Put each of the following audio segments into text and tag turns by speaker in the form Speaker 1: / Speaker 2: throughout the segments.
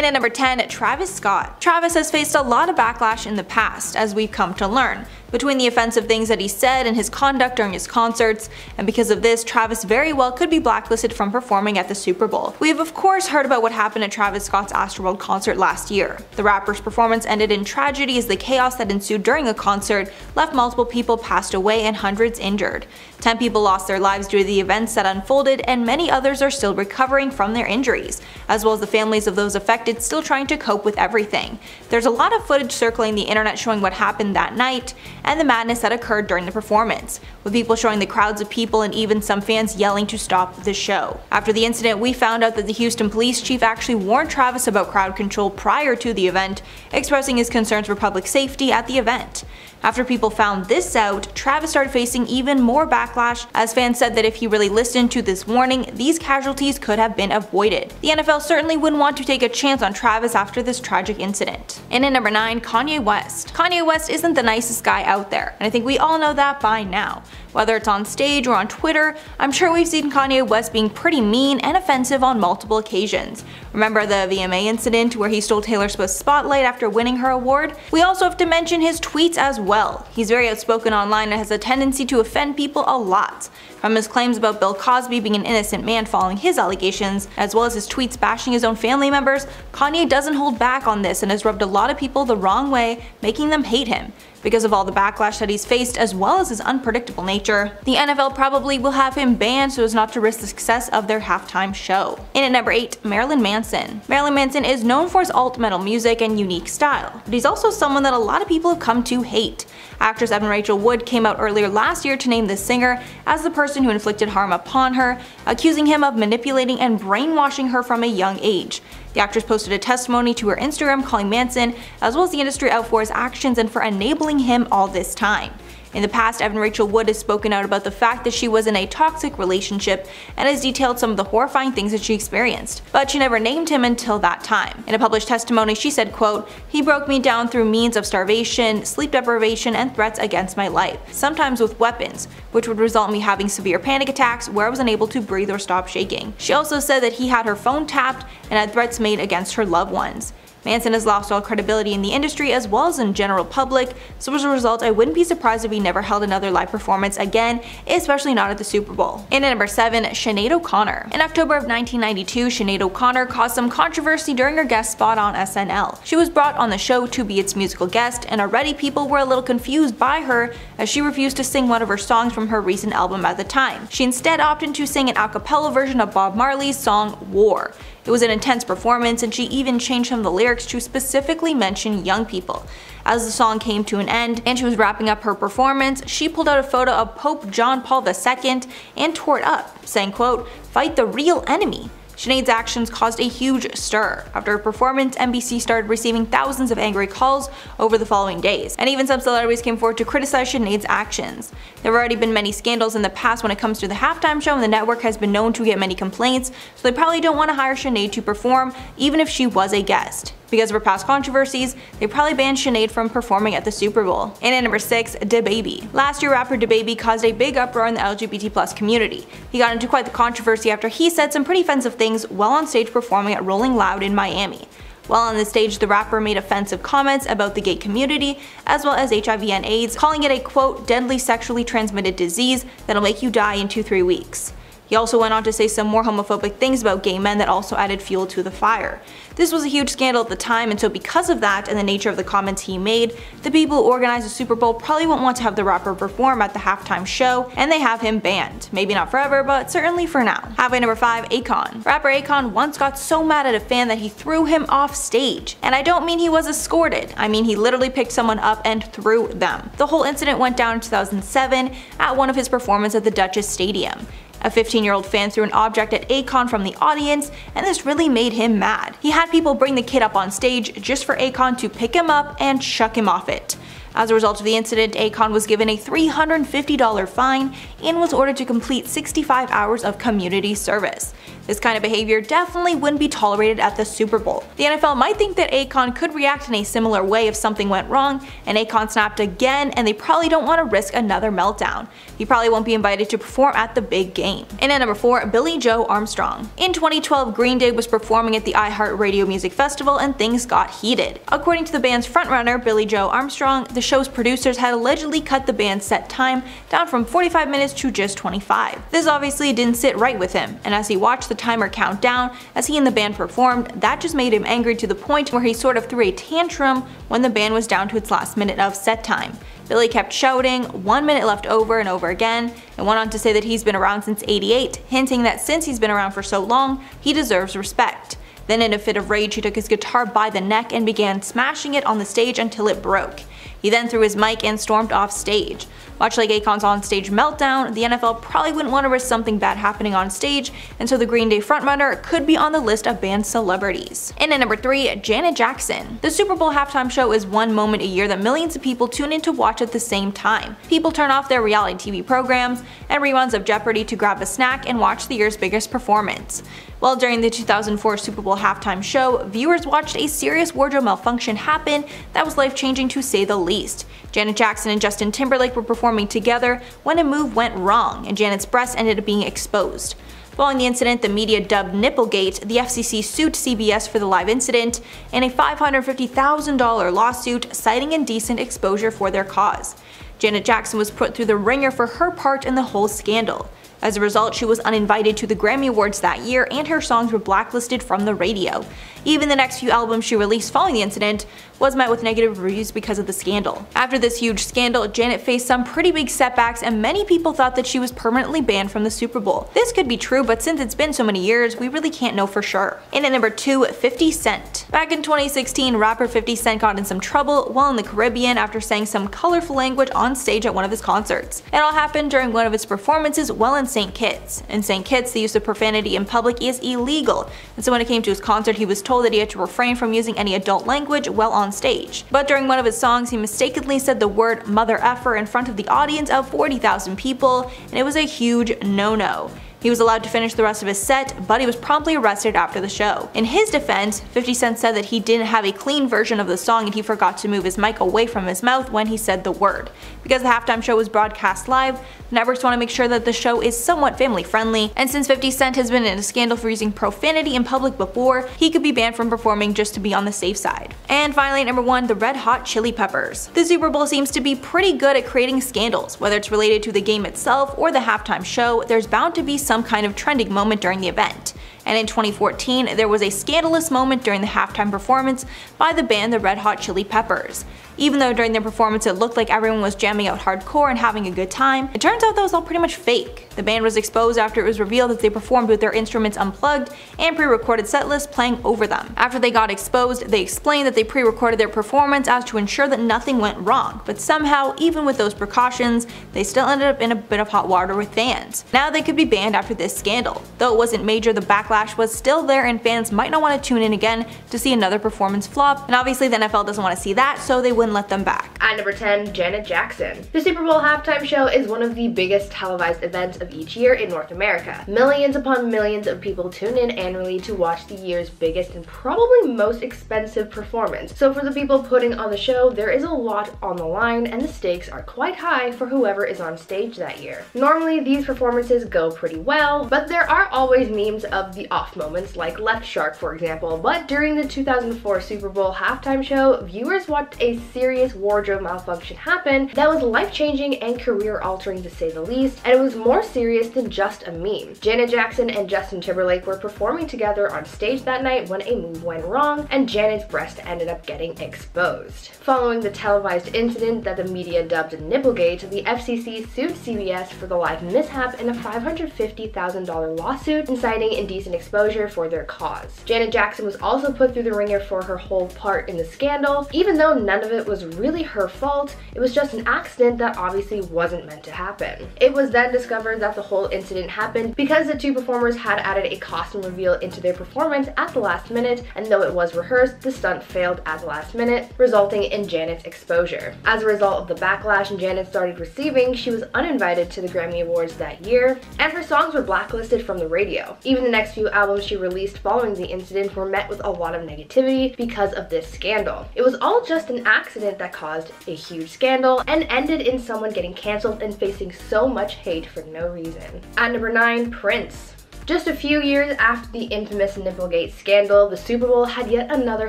Speaker 1: And at number 10, Travis Scott. Travis has faced a lot of backlash in the past, as we've come to learn, between the offensive things that he said and his conduct during his concerts, and because of this, Travis very well could be blacklisted from performing at the Super Bowl. We have of course heard about what happened at Travis Scott's Astroworld concert last year. The rapper's performance ended in tragedy as the chaos that ensued during a concert left multiple people passed away and hundreds injured. 10 people lost their lives due to the events that unfolded, and many others are still recovering from their injuries, as well as the families of those affected still trying to cope with everything. There's a lot of footage circling the internet showing what happened that night, and the madness that occurred during the performance, with people showing the crowds of people and even some fans yelling to stop the show. After the incident, we found out that the Houston police chief actually warned Travis about crowd control prior to the event, expressing his concerns for public safety at the event. After people found this out, Travis started facing even more backlash, as fans said that if he really listened to this warning, these casualties could have been avoided. The NFL certainly wouldn't want to take a chance on Travis after this tragic incident. And at number 9, Kanye West. Kanye West isn't the nicest guy out there, and I think we all know that by now. Whether it's on stage or on Twitter, I'm sure we've seen Kanye West being pretty mean and offensive on multiple occasions. Remember the VMA incident where he stole Taylor Swift's spotlight after winning her award? We also have to mention his tweets as well. He's very outspoken online and has a tendency to offend people a lot. From his claims about Bill Cosby being an innocent man following his allegations, as well as his tweets bashing his own family members, Kanye doesn't hold back on this and has rubbed a lot of people the wrong way, making them hate him. Because of all the backlash that he's faced as well as his unpredictable nature, the NFL probably will have him banned so as not to risk the success of their halftime show. And at number 8, Marilyn Manson. Marilyn Manson is known for his alt-metal music and unique style, but he's also someone that a lot of people have come to hate. Actress Evan Rachel Wood came out earlier last year to name this singer as the person who inflicted harm upon her, accusing him of manipulating and brainwashing her from a young age. The actress posted a testimony to her Instagram calling Manson, as well as the industry, out for his actions and for enabling him all this time. In the past, Evan Rachel Wood has spoken out about the fact that she was in a toxic relationship and has detailed some of the horrifying things that she experienced, but she never named him until that time. In a published testimony, she said, quote, "He broke me down through means of starvation, sleep deprivation, and threats against my life, sometimes with weapons, which would result in me having severe panic attacks where I was unable to breathe or stop shaking." She also said that he had her phone tapped and had threats made against her loved ones. Manson has lost all credibility in the industry as well as in general public, so as a result I wouldn't be surprised if he never held another live performance again, especially not at the Super Bowl. And at number 7, Sinead O'Connor. In October of 1992, Sinead O'Connor caused some controversy during her guest spot on SNL. She was brought on the show to be its musical guest, and already people were a little confused by her as she refused to sing one of her songs from her recent album at the time. She instead opted to sing an a cappella version of Bob Marley's song War. It was an intense performance, and she even changed some of the lyrics to specifically mention young people. As the song came to an end and she was wrapping up her performance, she pulled out a photo of Pope John Paul II and tore it up, saying, quote, "Fight the real enemy." Sinead's actions caused a huge stir. After her performance, NBC started receiving thousands of angry calls over the following days, and even some celebrities came forward to criticize Sinead's actions. There have already been many scandals in the past when it comes to the halftime show, and the network has been known to get many complaints, so they probably don't want to hire Sinead to perform, even if she was a guest. Because of her past controversies, they probably banned Sinead from performing at the Super Bowl. And at number 6, DaBaby. Last year, rapper DaBaby caused a big uproar in the LGBT+ community. He got into quite the controversy after he said some pretty offensive things while on stage performing at Rolling Loud in Miami. While on the stage, the rapper made offensive comments about the gay community, as well as HIV and AIDS, calling it a, quote, "deadly sexually transmitted disease that'll make you die in 2-3 weeks. He also went on to say some more homophobic things about gay men that also added fuel to the fire. This was a huge scandal at the time, and so because of that and the nature of the comments he made, the people who organized the Super Bowl probably won't want to have the rapper perform at the halftime show, and they have him banned. Maybe not forever, but certainly for now. Halfway number 5, Akon. Rapper Akon once got so mad at a fan that he threw him off stage. And I don't mean he was escorted, I mean he literally picked someone up and threw them. The whole incident went down in 2007 at one of his performances at the Duchess Stadium. A 15-year-old fan threw an object at Akon from the audience, and this really made him mad. He had people bring the kid up on stage just for Akon to pick him up and chuck him off it. As a result of the incident, Akon was given a $350 fine and was ordered to complete 65 hours of community service. This kind of behavior definitely wouldn't be tolerated at the Super Bowl. The NFL might think that Akon could react in a similar way if something went wrong, and Akon snapped again, and they probably don't want to risk another meltdown. He probably won't be invited to perform at the big game. And at number 4, Billie Joe Armstrong. In 2012, Green Day was performing at the iHeartRadio Music Festival and things got heated. According to the band's frontrunner, Billie Joe Armstrong, the show's producers had allegedly cut the band's set time down from 45 minutes to just 25. This obviously didn't sit right with him, and as he watched the timer count down as he and the band performed, that just made him angry to the point where he sort of threw a tantrum when the band was down to its last minute of set time. Billy kept shouting 1 minute left over and over again, and went on to say that he's been around since '88, hinting that since he's been around for so long, he deserves respect. Then in a fit of rage, he took his guitar by the neck and began smashing it on the stage until it broke. He then threw his mic and stormed off stage. Much like Akon's on-stage meltdown, the NFL probably wouldn't want to risk something bad happening on stage, and so the Green Day frontrunner could be on the list of banned celebrities. And at number 3, Janet Jackson. The Super Bowl halftime show is one moment a year that millions of people tune in to watch at the same time. People turn off their reality TV programs and reruns of Jeopardy to grab a snack and watch the year's biggest performance. Well, during the 2004 Super Bowl halftime show, viewers watched a serious wardrobe malfunction happen that was life-changing to say the least. Janet Jackson and Justin Timberlake were performing together when a move went wrong, and Janet's breast ended up being exposed. Following the incident, the media dubbed Nipplegate, the FCC sued CBS for the live incident, and a $550,000 lawsuit citing indecent exposure for their cause. Janet Jackson was put through the ringer for her part in the whole scandal. As a result, she was uninvited to the Grammy Awards that year, and her songs were blacklisted from the radio. Even the next few albums she released following the incident was met with negative reviews because of the scandal. After this huge scandal, Janet faced some pretty big setbacks, and many people thought that she was permanently banned from the Super Bowl. This could be true, but since it's been so many years, we really can't know for sure. And at number 2, 50 Cent. Back in 2016, rapper 50 Cent got in some trouble while in the Caribbean after saying some colorful language on stage at one of his concerts. It all happened during one of his performances while in St. Kitts. In St. Kitts, the use of profanity in public is illegal, and so when it came to his concert, he was told that he had to refrain from using any adult language while on stage. But during one of his songs, he mistakenly said the word mother effer in front of the audience of 40,000 people, and it was a huge no-no. He was allowed to finish the rest of his set, but he was promptly arrested after the show. In his defense, 50 Cent said that he didn't have a clean version of the song and he forgot to move his mic away from his mouth when he said the word. Because the halftime show was broadcast live, networks want to make sure that the show is somewhat family friendly, and since 50 Cent has been in a scandal for using profanity in public before, he could be banned from performing just to be on the safe side. And finally, at number 1, the Red Hot Chili Peppers. The Super Bowl seems to be pretty good at creating scandals. Whether it's related to the game itself or the halftime show, there's bound to be some kind of trending moment during the event. And in 2014, there was a scandalous moment during the halftime performance by the band the Red Hot Chili Peppers. Even though during their performance it looked like everyone was jamming out hardcore and having a good time, it turns out that was all pretty much fake. The band was exposed after it was revealed that they performed with their instruments unplugged and pre-recorded set lists playing over them. After they got exposed, they explained that they pre-recorded their performance as to ensure that nothing went wrong, but somehow, even with those precautions, they still ended up in a bit of hot water with fans. Now they could be banned after this scandal. Though it wasn't major, the backlash was still there and fans might not want to tune in again to see another performance flop, and obviously the NFL doesn't want to see that, so they wouldn't let them back.
Speaker 2: At number 10, Janet Jackson. The Super Bowl halftime show is one of the biggest televised events of each year in North America. Millions upon millions of people tune in annually to watch the year's biggest and probably most expensive performance. So for the people putting on the show, there is a lot on the line and the stakes are quite high for whoever is on stage that year. Normally these performances go pretty well, but there are always memes of the off moments, like Left Shark for example, but during the 2004 Super Bowl halftime show, viewers watched a serious wardrobe malfunction happen that was life-changing and career-altering to say the least, and it was more serious than just a meme. Janet Jackson and Justin Timberlake were performing together on stage that night when a move went wrong and Janet's breast ended up getting exposed. Following the televised incident that the media dubbed Nipplegate, the FCC sued CBS for the live mishap in a $550,000 lawsuit, inciting indecent instant exposure for their cause. Janet Jackson was also put through the ringer for her whole part in the scandal. Even though none of it was really her fault, it was just an accident that obviously wasn't meant to happen. It was then discovered that the whole incident happened because the two performers had added a costume reveal into their performance at the last minute, and though it was rehearsed, the stunt failed at the last minute, resulting in Janet's exposure. As a result of the backlash Janet started receiving, she was uninvited to the Grammy Awards that year, and her songs were blacklisted from the radio. Even the next few albums she released following the incident were met with a lot of negativity because of this scandal. It was all just an accident that caused a huge scandal and ended in someone getting cancelled and facing so much hate for no reason. At number 9, Prince. Just a few years after the infamous Nipplegate scandal, the Super Bowl had yet another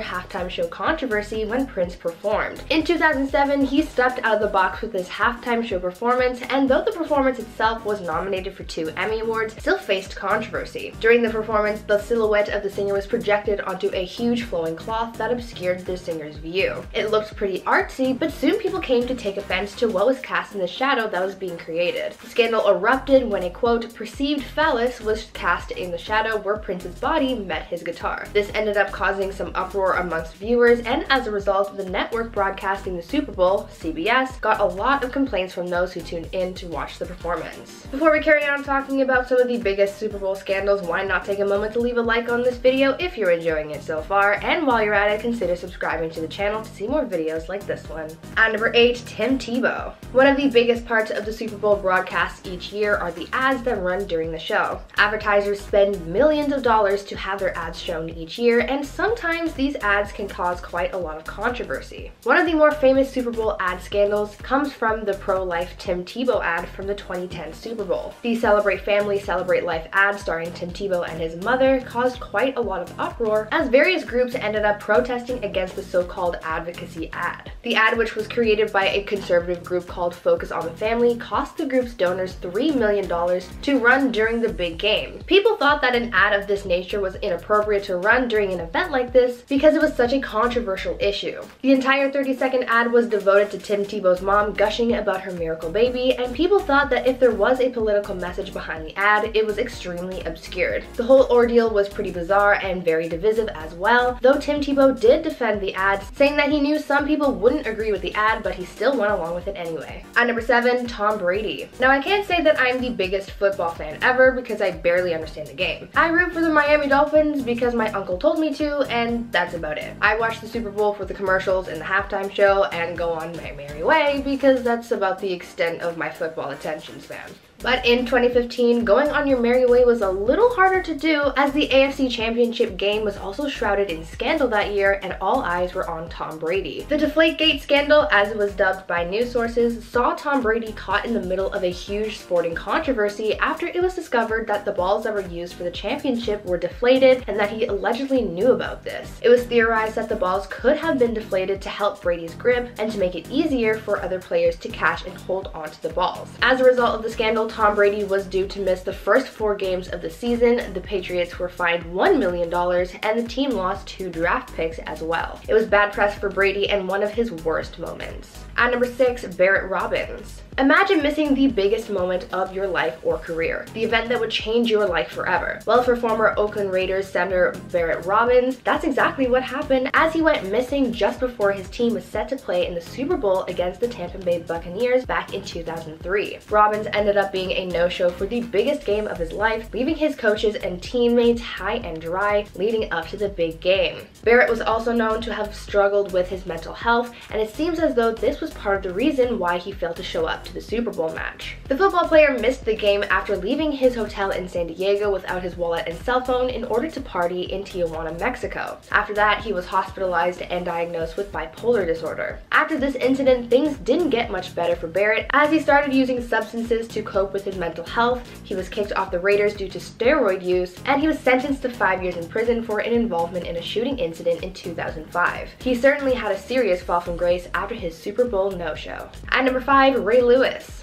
Speaker 2: halftime show controversy when Prince performed. In 2007, he stepped out of the box with his halftime show performance, and though the performance itself was nominated for 2 Emmy Awards, still faced controversy. During the performance, the silhouette of the singer was projected onto a huge flowing cloth that obscured the singer's view. It looked pretty artsy, but soon people came to take offense to what was cast in the shadow that was being created. The scandal erupted when a, quote, perceived phallus was cast in the shadow where Prince's body met his guitar. This ended up causing some uproar amongst viewers, and as a result, the network broadcasting the Super Bowl, CBS, got a lot of complaints from those who tuned in to watch the performance. Before we carry on talking about some of the biggest Super Bowl scandals, why not take a moment to leave a like on this video if you're enjoying it so far, and while you're at it, consider subscribing to the channel to see more videos like this one. At number 8, Tim Tebow. One of the biggest parts of the Super Bowl broadcast each year are the ads that run during the show. Advertisers spend millions of dollars to have their ads shown each year, and sometimes these ads can cause quite a lot of controversy. One of the more famous Super Bowl ad scandals comes from the pro-life Tim Tebow ad from the 2010 Super Bowl. The Celebrate Family, Celebrate Life ad starring Tim Tebow and his mother caused quite a lot of uproar, as various groups ended up protesting against the so-called advocacy ad. The ad, which was created by a conservative group called Focus on the Family, cost the group's donors $3 million to run during the big game. People thought that an ad of this nature was inappropriate to run during an event like this because it was such a controversial issue. The entire 30-second ad was devoted to Tim Tebow's mom gushing about her miracle baby, and people thought that if there was a political message behind the ad, it was extremely obscured. The whole ordeal was pretty bizarre and very divisive as well, though Tim Tebow did defend the ad, saying that he knew some people wouldn't agree with the ad, but he still went along with it anyway. At number 7, Tom Brady. Now, I can't say that I'm the biggest football fan ever because I barely understand the game. I root for the Miami Dolphins because my uncle told me to, and that's about it. I watch the Super Bowl for the commercials and the halftime show and go on my merry way because that's about the extent of my football attention span. But in 2015, going on your merry way was a little harder to do, as the AFC Championship game was also shrouded in scandal that year, and all eyes were on Tom Brady. The Deflategate scandal, as it was dubbed by news sources, saw Tom Brady caught in the middle of a huge sporting controversy after it was discovered that the balls that were used for the championship were deflated, and that he allegedly knew about this. It was theorized that the balls could have been deflated to help Brady's grip and to make it easier for other players to catch and hold onto the balls. As a result of the scandal, Tom Brady was due to miss the first 4 games of the season. The Patriots were fined $1 million, and the team lost 2 draft picks as well. It was bad press for Brady and one of his worst moments. At number 6, Barrett Robbins. Imagine missing the biggest moment of your life or career, the event that would change your life forever. Well, for former Oakland Raiders center Barrett Robbins, that's exactly what happened, as he went missing just before his team was set to play in the Super Bowl against the Tampa Bay Buccaneers back in 2003. Robbins ended up being a no-show for the biggest game of his life, leaving his coaches and teammates high and dry leading up to the big game. Barrett was also known to have struggled with his mental health, and it seems as though this was part of the reason why he failed to show up to the Super Bowl match. The football player missed the game after leaving his hotel in San Diego without his wallet and cell phone in order to party in Tijuana, Mexico. After that, he was hospitalized and diagnosed with bipolar disorder. After this incident, things didn't get much better for Barrett, as he started using substances to cope with his mental health. He was kicked off the Raiders due to steroid use, and he was sentenced to 5 years in prison for an involvement in a shooting incident in 2005. He certainly had a serious fall from grace after his Super Bowl no-show. At number 5, Ray Lewis.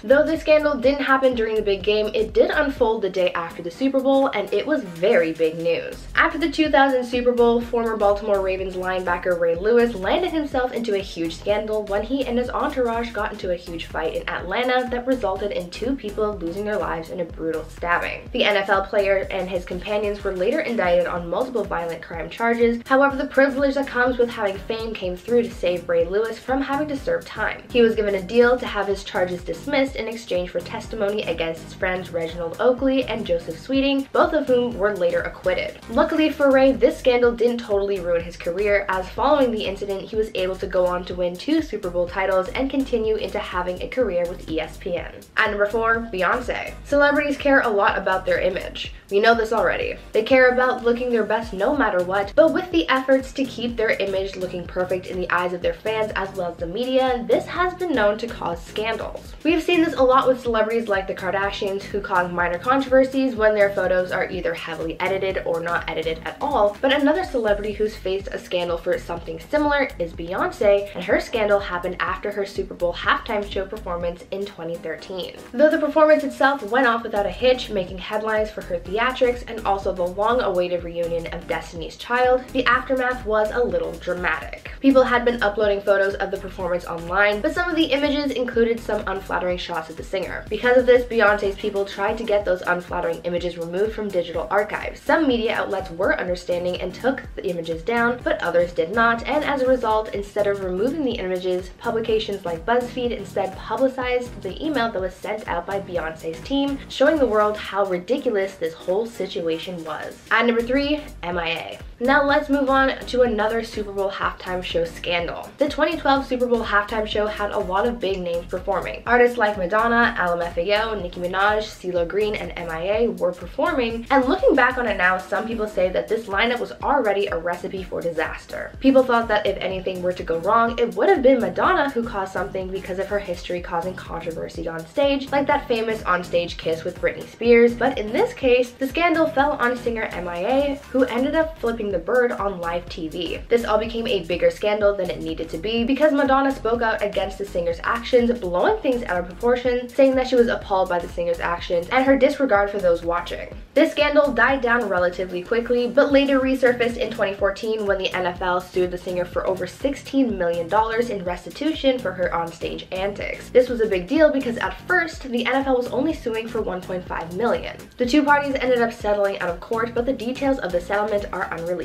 Speaker 2: Though this scandal didn't happen during the big game, it did unfold the day after the Super Bowl, and it was very big news. After the 2000 Super Bowl, former Baltimore Ravens linebacker Ray Lewis landed himself into a huge scandal when he and his entourage got into a huge fight in Atlanta that resulted in 2 people scandal, losing their lives in a brutal stabbing. The NFL player and his companions were later indicted on multiple violent crime charges. However, the privilege that comes with having fame came through to save Ray Lewis from having to serve time. He was given a deal to have his charges dismissed in exchange for testimony against his friends Reginald Oakley and Joseph Sweeting, both of whom were later acquitted. Luckily for Ray, this scandal didn't totally ruin his career, as following the incident he was able to go on to win 2 Super Bowl titles and continue into having a career with ESPN. At number 4, Beyonce. Celebrities care a lot about their image. We know this already. They care about looking their best no matter what, but with the efforts to keep their image looking perfect in the eyes of their fans as well as the media, this has been known to cause scandals. We've seen this a lot with celebrities like the Kardashians, who cause minor controversies when their photos are either heavily edited or not edited at all, but another celebrity who's faced a scandal for something similar is Beyonce, and her scandal happened after her Super Bowl halftime show performance in 2013. Though the performance itself went off without a hitch, making headlines for her theatrics and also the long-awaited reunion of Destiny's Child, the aftermath was a little dramatic. People had been uploading photos of the performance online, but some of the images included some unflattering shots of the singer. Because of this, Beyonce's people tried to get those unflattering images removed from digital archives. Some media outlets were understanding and took the images down, but others did not, and as a result, instead of removing the images, publications like BuzzFeed instead publicized the email that was sent out by Beyonce's team, showing the world how ridiculous this whole situation was. At number 3, MIA. Now let's move on to another Super Bowl halftime show scandal. The 2012 Super Bowl halftime show had a lot of big names performing. Artists like Madonna, LMFAO, Nicki Minaj, CeeLo Green, and MIA were performing, and looking back on it now, some people say that this lineup was already a recipe for disaster. People thought that if anything were to go wrong, it would have been Madonna who caused something because of her history causing controversy on stage, like that famous onstage kiss with Britney Spears, but in this case, the scandal fell on singer MIA, who ended up flipping the bird on live TV. This all became a bigger scandal than it needed to be because Madonna spoke out against the singer's actions, blowing things out of proportion, saying that she was appalled by the singer's actions and her disregard for those watching. This scandal died down relatively quickly, but later resurfaced in 2014 when the NFL sued the singer for over $16 million in restitution for her onstage antics. This was a big deal because at first, the NFL was only suing for $1.5 million. The two parties ended up settling out of court, but the details of the settlement are unreleased.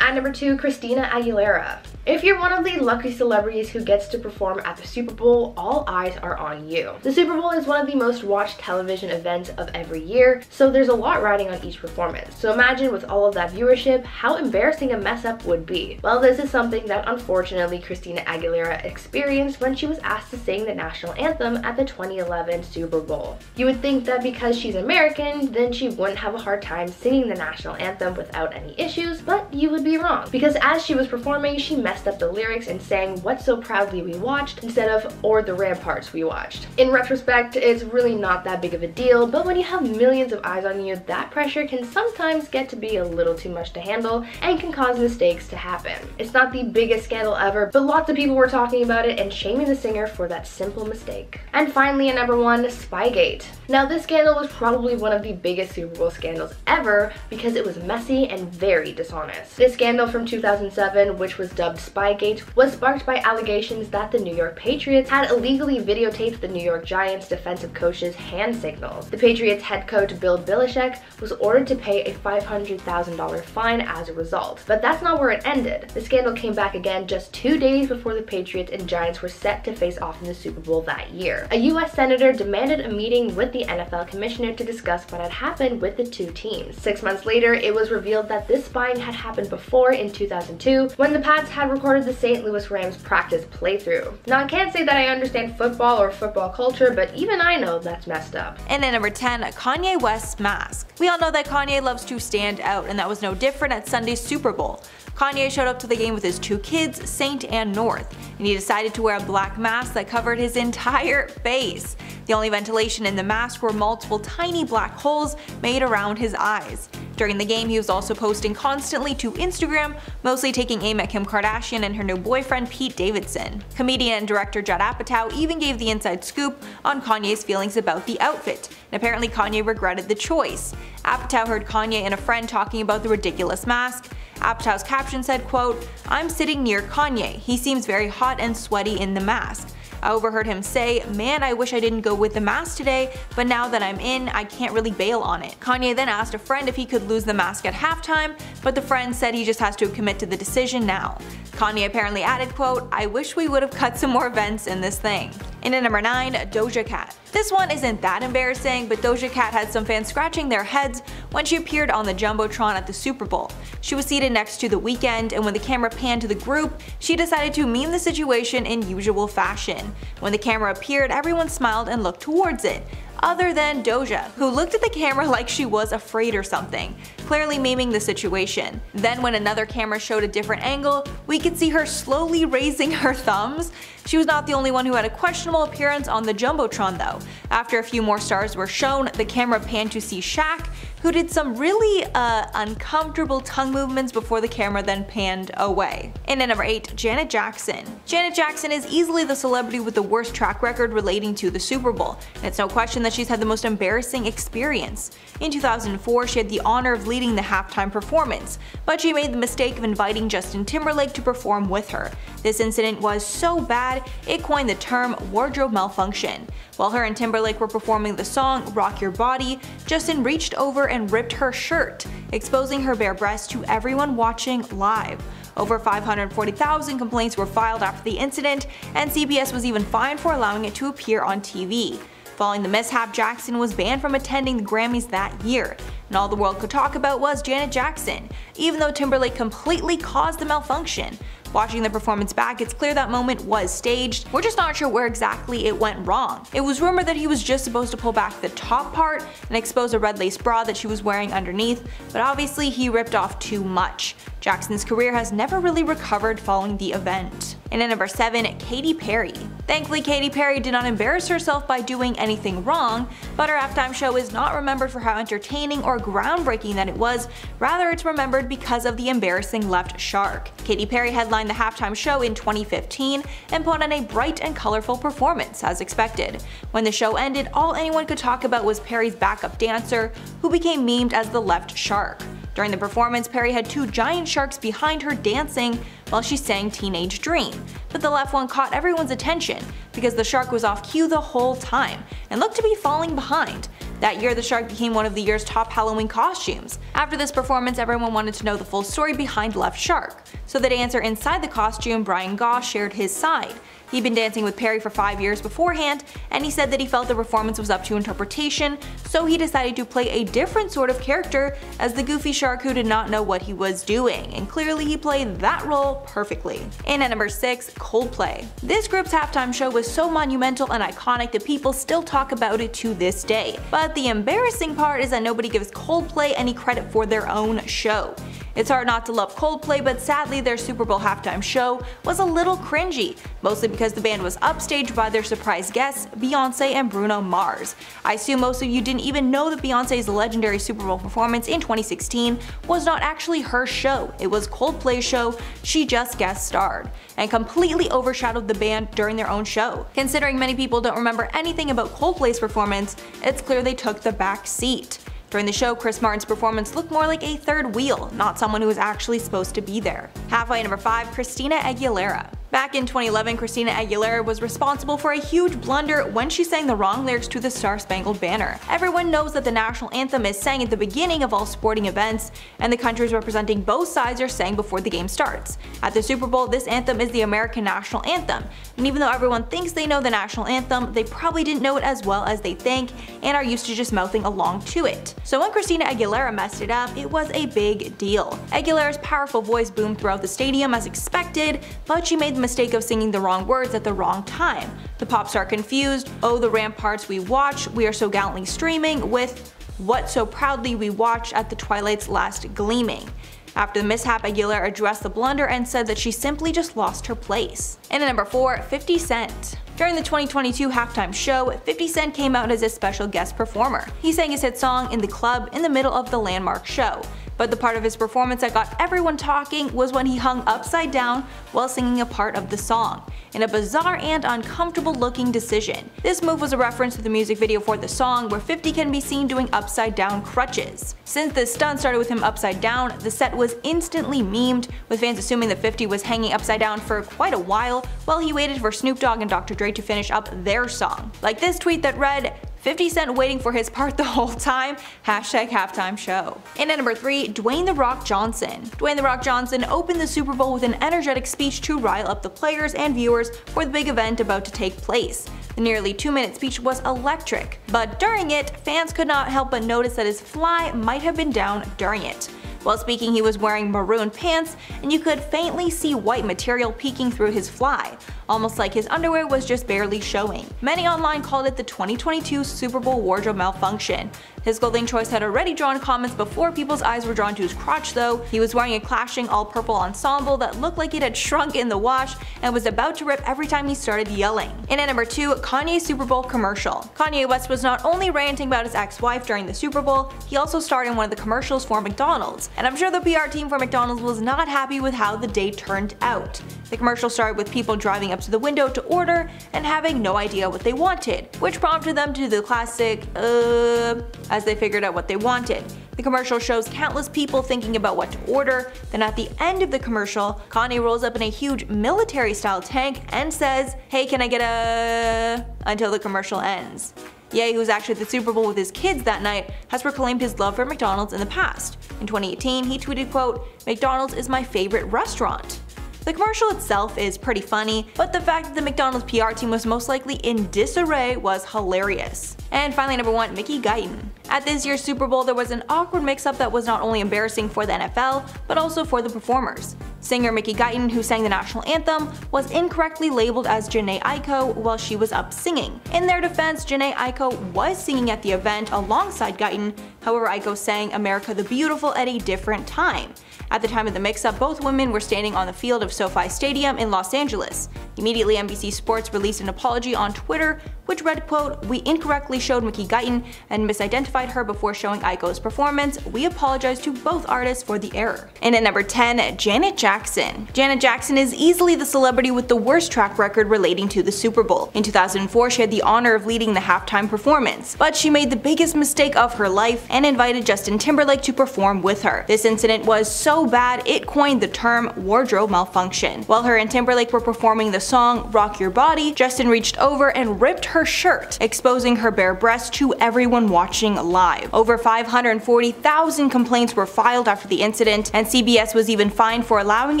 Speaker 2: At number 2, Christina Aguilera. If you're one of the lucky celebrities who gets to perform at the Super Bowl, all eyes are on you. The Super Bowl is one of the most watched television events of every year, so there's a lot riding on each performance. So imagine with all of that viewership, how embarrassing a mess up would be. Well, this is something that unfortunately Christina Aguilera experienced when she was asked to sing the national anthem at the 2011 Super Bowl. You would think that because she's American, then she wouldn't have a hard time singing the national anthem without any issues, but you would be wrong, because as she was performing, she messed up the lyrics and sang "What So Proudly We Watched" instead of "Or the Ramparts We Watched." In retrospect, it's really not that big of a deal, but when you have millions of eyes on you, that pressure can sometimes get to be a little too much to handle and can cause mistakes to happen. It's not the biggest scandal ever, but lots of people were talking about it and shaming the singer for that simple mistake. And finally, at number 1, Spygate. Now, this scandal was probably one of the biggest Super Bowl scandals ever because it was messy and very dishonest. This scandal from 2007, which was dubbed Spygate, was sparked by allegations that the New York Patriots had illegally videotaped the New York Giants defensive coach's hand signals. The Patriots head coach Bill Belichick was ordered to pay a $500,000 fine as a result. But that's not where it ended. The scandal came back again just 2 days before the Patriots and Giants were set to face off in the Super Bowl that year. A U.S. senator demanded a meeting with the NFL commissioner to discuss what had happened with the two teams. 6 months later, it was revealed that this spying had happened before in 2002 when the Pats had recorded the St. Louis Rams practice playthrough. Now, I can't say that I understand football or football culture, but even I know that's messed up.
Speaker 1: And at number 10, Kanye West's mask. We all know that Kanye loves to stand out, and that was no different at Sunday's Super Bowl. Kanye showed up to the game with his two kids, Saint and North, and he decided to wear a black mask that covered his entire face. The only ventilation in the mask were multiple tiny black holes made around his eyes. During the game, he was also posting constantly to Instagram, mostly taking aim at Kim Kardashian and her new boyfriend Pete Davidson. Comedian and director Judd Apatow even gave the inside scoop on Kanye's feelings about the outfit, and apparently Kanye regretted the choice. Apatow heard Kanye and a friend talking about the ridiculous mask. Apatow's caption said, quote, "I'm sitting near Kanye. He seems very hot and sweaty in the mask. I overheard him say, "Man, I wish I didn't go with the mask today, but now that I'm in, I can't really bail on it." Kanye then asked a friend if he could lose the mask at halftime, but the friend said he just has to commit to the decision now. Kanye apparently added, quote, "I wish we would have cut some more vents in this thing." And at number 9, Doja Cat. This one isn't that embarrassing, but Doja Cat had some fans scratching their heads when she appeared on the Jumbotron at the Super Bowl. She was seated next to The Weeknd, and when the camera panned to the group, she decided to meme the situation in usual fashion. When the camera appeared, everyone smiled and looked towards it, other than Doja, who looked at the camera like she was afraid or something, clearly memeing the situation. Then when another camera showed a different angle, we could see her slowly raising her thumbs. She was not the only one who had a questionable appearance on the Jumbotron though. After a few more stars were shown, the camera panned to see Shaq, who did some really uncomfortable tongue movements before the camera then panned away. And at number 8, Janet Jackson. Janet Jackson is easily the celebrity with the worst track record relating to the Super Bowl, and it's no question that she's had the most embarrassing experience. In 2004, she had the honor of leading the halftime performance, but she made the mistake of inviting Justin Timberlake to perform with her. This incident was so bad, it coined the term wardrobe malfunction. While her and Timberlake were performing the song Rock Your Body, Justin reached over and ripped her shirt, exposing her bare breast to everyone watching live. Over 540,000 complaints were filed after the incident, and CBS was even fined for allowing it to appear on TV. Following the mishap, Jackson was banned from attending the Grammys that year, and all the world could talk about was Janet Jackson, even though Timberlake completely caused the malfunction. Watching the performance back, it's clear that moment was staged. We're just not sure where exactly it went wrong. It was rumored that he was just supposed to pull back the top part and expose a red lace bra that she was wearing underneath, but obviously he ripped off too much. Jackson's career has never really recovered following the event. And at number 7, Katy Perry. Thankfully, Katy Perry did not embarrass herself by doing anything wrong, but her halftime show is not remembered for how entertaining or groundbreaking that it was, rather it's remembered because of the embarrassing left shark. Katy Perry headlined the halftime show in 2015 and put on a bright and colorful performance, as expected. When the show ended, all anyone could talk about was Perry's backup dancer, who became memed as the left shark. During the performance, Perry had 2 giant sharks behind her dancing while she sang Teenage Dream, but the left one caught everyone's attention because the shark was off cue the whole time and looked to be falling behind. That year, the shark became one of the year's top Halloween costumes. After this performance, everyone wanted to know the full story behind Left Shark, so the dancer inside the costume, Brian Goss, shared his side. He'd been dancing with Perry for 5 years beforehand, and he said that he felt the performance was up to interpretation, so he decided to play a different sort of character as the goofy shark who did not know what he was doing, and clearly he played that role perfectly. And at number 6, Coldplay. This group's halftime show was so monumental and iconic that people still talk about it to this day. But the embarrassing part is that nobody gives Coldplay any credit for their own show. It's hard not to love Coldplay, but sadly their Super Bowl halftime show was a little cringy, mostly because the band was upstaged by their surprise guests, Beyonce and Bruno Mars. I assume most of you didn't even know that Beyonce's legendary Super Bowl performance in 2016 was not actually her show, it was Coldplay's show. She just guest starred, and completely overshadowed the band during their own show. Considering many people don't remember anything about Coldplay's performance, it's clear they took the back seat. During the show, Chris Martin's performance looked more like a third wheel, not someone who was actually supposed to be there. Halfway number 5, Christina Aguilera. Back in 2011, Christina Aguilera was responsible for a huge blunder when she sang the wrong lyrics to the Star-Spangled Banner. Everyone knows that the national anthem is sang at the beginning of all sporting events, and the countries representing both sides are sang before the game starts. At the Super Bowl, this anthem is the American national anthem, and even though everyone thinks they know the national anthem, they probably didn't know it as well as they think and are used to just mouthing along to it. So when Christina Aguilera messed it up, it was a big deal. Aguilera's powerful voice boomed throughout the stadium as expected, but she made the mistake of singing the wrong words at the wrong time. The pop star confused "Oh the ramparts we watch, we are so gallantly streaming" with "What so proudly we watch at the twilight's last gleaming." After the mishap, Aguilera addressed the blunder and said that she simply just lost her place. And at number 4, 50 Cent. During the 2022 halftime show, 50 Cent came out as a special guest performer. He sang his hit song "In the Club" in the middle of the landmark show. But the part of his performance that got everyone talking was when he hung upside down while singing a part of the song, in a bizarre and uncomfortable looking decision. This move was a reference to the music video for the song, where 50 can be seen doing upside down crutches. Since this stunt started with him upside down, the set was instantly memed, with fans assuming that 50 was hanging upside down for quite a while he waited for Snoop Dogg and Dr. Dre to finish up their song. Like this tweet that read, 50 Cent waiting for his part the whole time, #halftime show. And at number 3, Dwayne "The Rock" Johnson. Dwayne "The Rock" Johnson opened the Super Bowl with an energetic speech to rile up the players and viewers for the big event about to take place. The nearly 2-minute speech was electric, but during it, fans could not help but notice that his fly might have been down during it. While speaking, he was wearing maroon pants, and you could faintly see white material peeking through his fly, almost like his underwear was just barely showing. Many online called it the 2022 Super Bowl wardrobe malfunction. His clothing choice had already drawn comments before people's eyes were drawn to his crotch though. He was wearing a clashing all-purple ensemble that looked like it had shrunk in the wash and was about to rip every time he started yelling. And at number 2, Kanye's Super Bowl commercial. Kanye West was not only ranting about his ex-wife during the Super Bowl, he also starred in one of the commercials for McDonald's. And I'm sure the PR team for McDonald's was not happy with how the day turned out. The commercial started with people driving up to the window to order and having no idea what they wanted, which prompted them to do the classic, as they figured out what they wanted. The commercial shows countless people thinking about what to order, then at the end of the commercial, Kanye rolls up in a huge military-style tank and says, "Hey, can I get a..." until the commercial ends. Ye, who was actually at the Super Bowl with his kids that night, has proclaimed his love for McDonald's in the past. In 2018, he tweeted, quote, "McDonald's is my favorite restaurant." The commercial itself is pretty funny, but the fact that the McDonald's PR team was most likely in disarray was hilarious. And finally, number 1, Mickey Guyton. At this year's Super Bowl, there was an awkward mix-up that was not only embarrassing for the NFL, but also for the performers. Singer Mickey Guyton, who sang the national anthem, was incorrectly labeled as Jhené Aiko while she was up singing. In their defense, Jhené Aiko was singing at the event alongside Guyton, however Aiko sang "America the Beautiful" at a different time. At the time of the mix-up, both women were standing on the field of SoFi Stadium in Los Angeles. Immediately, NBC Sports released an apology on Twitter, which read, quote, "We incorrectly showed Mickey Guyton and misidentified her before showing Aiko's performance. We apologize to both artists for the error." And at number 10, Janet Jackson. Janet Jackson is easily the celebrity with the worst track record relating to the Super Bowl. In 2004, she had the honor of leading the halftime performance, but she made the biggest mistake of her life and invited Justin Timberlake to perform with her. This incident was so bad it coined the term wardrobe malfunction. While her and Timberlake were performing the song "Rock Your Body," Justin reached over and ripped her shirt, exposing her bare breasts to everyone watching live. Over 540,000 complaints were filed after the incident, and CBS was even fined for allowing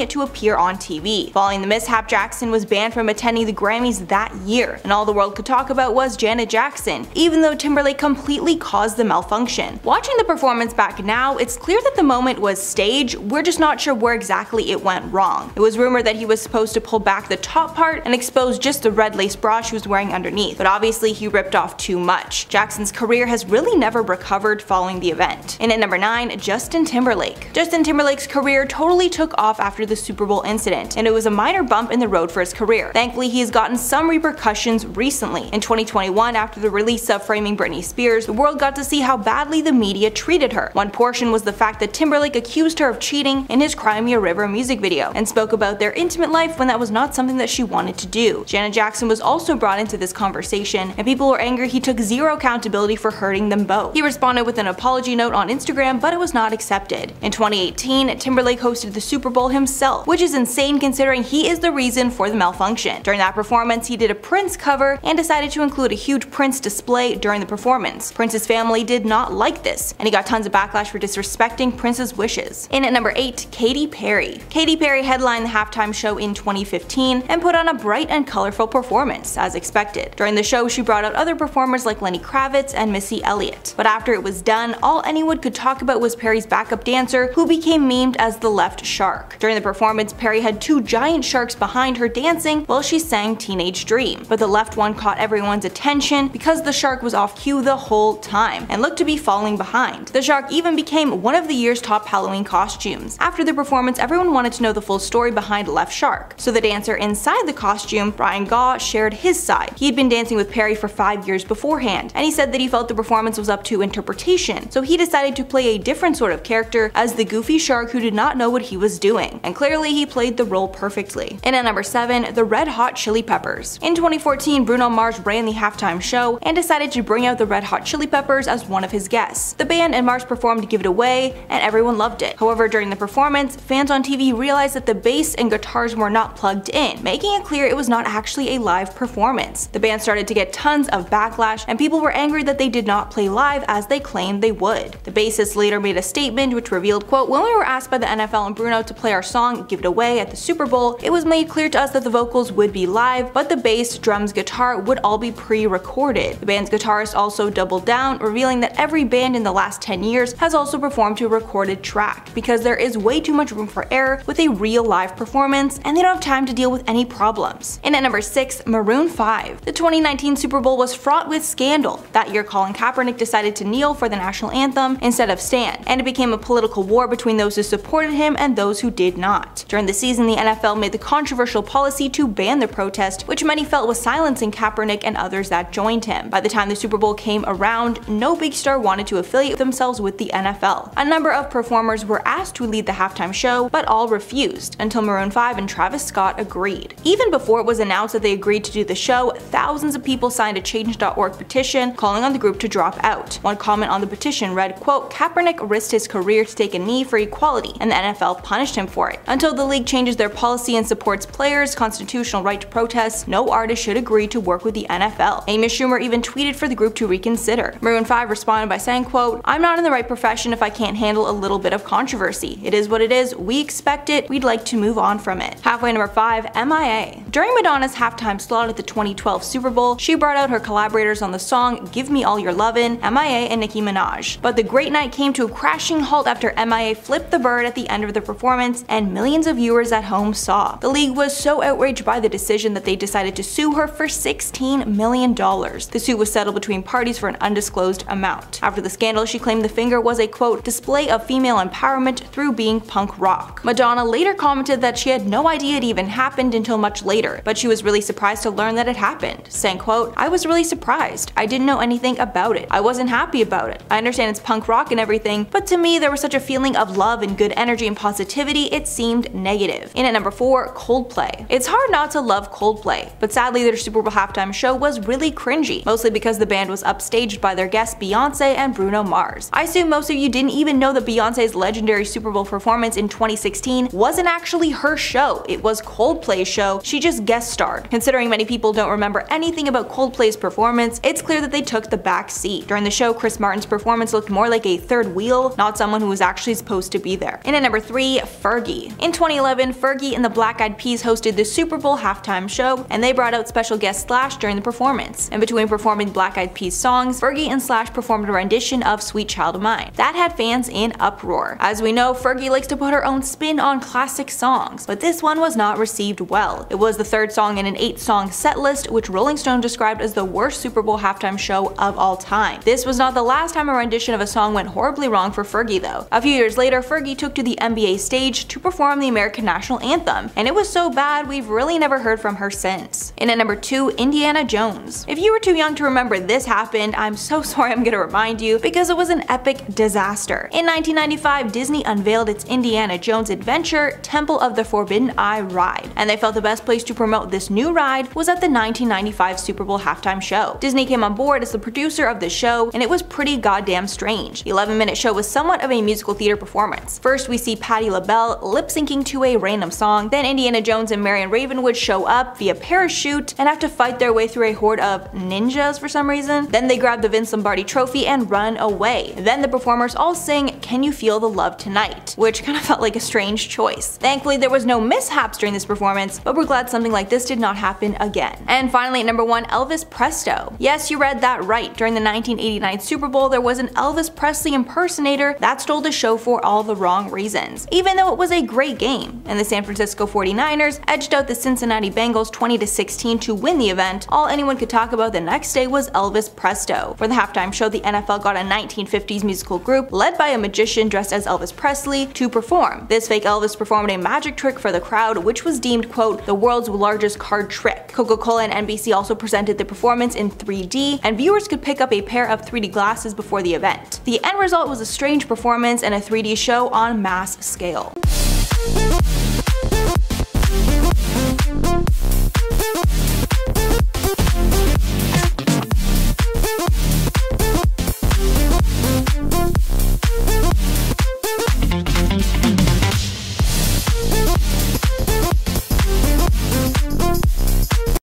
Speaker 1: it to appear on TV. Following the mishap, Jackson was banned from attending the Grammys that year, and all the world could talk about was Janet Jackson, even though Timberlake completely caused the malfunction. Watching the performance back now, it's clear that the moment was staged. We're just not sure where exactly it went wrong. It was rumored that he was supposed to pull back the top part and expose just the red lace bra she was wearing underneath, but obviously he ripped off too much. Jackson's career has really never recovered following the event. And at number 9, Justin Timberlake. Justin Timberlake's career totally took off after the Super Bowl incident, and it was a minor bump in the road for his career. Thankfully, he has gotten some repercussions recently. In 2021, after the release of Framing Britney Spears, the world got to see how badly the media treated her. One portion was the fact that Timberlake accused her of cheating in his Cry Me a River music video, and spoke about their intimate life when that was not something that she wanted to do. Janet Jackson was also brought into this conversation, and people were angry he took zero accountability for hurting them both. He responded with an apology note on Instagram, but it was not accepted. In 2018, Timberlake hosted the Super Bowl himself, which is insane considering he is the reason for the malfunction. During that performance, he did a Prince cover and decided to include a huge Prince display during the performance. Prince's family did not like this, and he got tons of backlash for disrespecting Prince's wishes. In at number 8, Katy Perry. Katy Perry headlined the halftime show in 2015 and put on a bright and colorful performance, as expected. During the show, she brought out other performers like Lenny Kravitz and Missy Elliott. But after it was done, all anyone could talk about was Perry's backup dancer, who became memed as the left shark. During the performance, Perry had 2 giant sharks behind her dancing while she sang Teenage Dream, but the left one caught everyone's attention because the shark was off cue the whole time and looked to be falling behind. The shark even became one of the year's top Halloween costumes. After the performance, everyone wanted to know the full story behind Left Shark, so the dancer inside the costume, Brian Gaw shared his side. He had been dancing with Perry for 5 years beforehand, and he said that he felt the performance was up to interpretation, so he decided to play a different sort of character as the goofy shark who did not know what he was doing, and clearly he played the role perfectly. And at number 7, the Red Hot Chili Peppers. In 2014, Bruno Mars ran the halftime show and decided to bring out the Red Hot Chili Peppers as one of his guests. The band and Mars performed Give It Away, and everyone loved it. However, during the performance, fans on TV realized that the bass and guitars were not plugged in, making it clear it was not actually a live performance. The band started to get tons of backlash, and people were angry that they did not play live as they claimed they would. The bassist later made a statement which revealed, quote, "When we were asked by the NFL and Bruno to play our song Give It Away at the Super Bowl, it was made clear to us that the vocals would be live, but the bass, drums, guitar would all be pre-recorded." The band's guitarist also doubled down, revealing that every band in the last 10 years has also performed to a recorded track, because there is way too much room for error with a real live performance, and they don't have time to deal with any problems. And at number 6, Maroon 5. The 2019 Super Bowl was fraught with scandal. That year, Colin Kaepernick decided to kneel for the national anthem instead of stand, and it became a political war between those who supported him and those who did not. During the season, the NFL made the controversial policy to ban the protest, which many felt was silencing Kaepernick and others that joined him. By the time the Super Bowl came around, no big star wanted to affiliate themselves with the NFL. A number of performers were asked to lead the halftime show, but all refused, until Maroon 5 and Travis Scott agreed. Even before it was announced that they agreed to do the show, thousands of people signed a Change.org petition calling on the group to drop out. One comment on the petition read, quote, "Kaepernick risked his career to take a knee for equality, and the NFL punished him for it. Until the league changes their policy and supports players' constitutional right to protest, no artist should agree to work with the NFL." Amy Schumer even tweeted for the group to reconsider. Maroon 5 responded by saying, quote, "I'm not in the right profession if I can't handle a little bit of controversy. It is what it is, we expect it, we'd like to move on from it." Halfway number 5, MIA. During Madonna's halftime slot at the 2012 Super Bowl, she brought out her collaborators on the song Give Me All Your Lovin', MIA and Nicki Minaj. But the great night came to a crashing halt after MIA flipped the bird at the end of the performance, and millions of viewers at home saw. The league was so outraged by the decision that they decided to sue her for $16 million. The suit was settled between parties for an undisclosed amount. After the scandal, she claimed the finger was a, quote, "display of female empowerment through being punk rock." Madonna later commented that she had no idea it even happened until much later, but she was really surprised to learn that it happened, saying, quote, "I was really surprised. I didn't know anything about it. I wasn't happy about it. I understand it's punk rock and everything, but to me there was such a feeling of love and good energy and positivity, it seemed negative." And at number 4, Coldplay. It's hard not to love Coldplay, but sadly their Super Bowl halftime show was really cringy, mostly because the band was upstaged by their guests Beyonce and Bruno Mars. I assume most of you didn't even know that Beyonce's legendary Super Bowl performance in 2016 wasn't actually her show, it was Coldplay's show, she just guest starred. Considering many people don't remember anything about Coldplay's performance, it's clear that they took the back seat. During the show, Chris Martin's performance looked more like a third wheel, not someone who was actually supposed to be there. And at number 3, Fergie. In 2011, Fergie and the Black Eyed Peas hosted the Super Bowl halftime show, and they brought out special guest Slash during the performance. And between performing Black Eyed Peas songs, Fergie and Slash performed a rendition of Sweet Child of Mine. That had fans in uproar. As we know, Fergie likes to put her own spin on classic songs, but this one was not received well. It was the third song in an 8-song set list, which Rolling Stone described as the worst Super Bowl halftime show of all time. This was not the last time a rendition of a song went horribly wrong for Fergie though. A few years later, Fergie took to the NBA stage to perform the American National Anthem, and it was so bad we've really never heard from her since. And at number 2, Indiana Jones. If you were too young to remember this happened, I'm so sorry I'm gonna remind you, because it was an epic disaster. In 1995, Disney unveiled its Indiana Jones Adventure Temple of the Forbidden Eye ride, and they felt the best place to promote this new ride was at the 1995 Super Bowl halftime show. Disney came on board as the producer of the show, and it was pretty goddamn strange. The 11-minute show was somewhat of a musical theater performance. First, we see Patti LaBelle lip-syncing to a random song, then Indiana Jones and Marion Ravenwood show up via parachute and have to fight their way through a horde of ninjas for some reason. Then they grab the Vince Lombardi trophy and run away. Then the performers all sing Can You Feel the Love Tonight, which kind of felt like a strange choice. Thankfully, there was no mishaps during this performance, but we're glad something like this did not happen again. And finally, at number 1, Elvis Presto. Yes, you read that right. During the 1989 Super Bowl, there was an Elvis Presley impersonator that stole the show for all the wrong reasons, even though it was a great game. And the San Francisco 49ers edged out the Cincinnati Bengals 20-16 to win the event. All anyone could talk about the next day was Elvis Presto. For the halftime show, the NFL got a 1950s musical group led by a magician dressed as Elvis Presley to perform. This fake Elvis performed a magic trick for the crowd, which was deemed, quote, the the world's largest card trick. Coca-Cola and NBC also presented the performance in 3D, and viewers could pick up a pair of 3D glasses before the event. The end result was a strange performance and a 3D show on mass scale.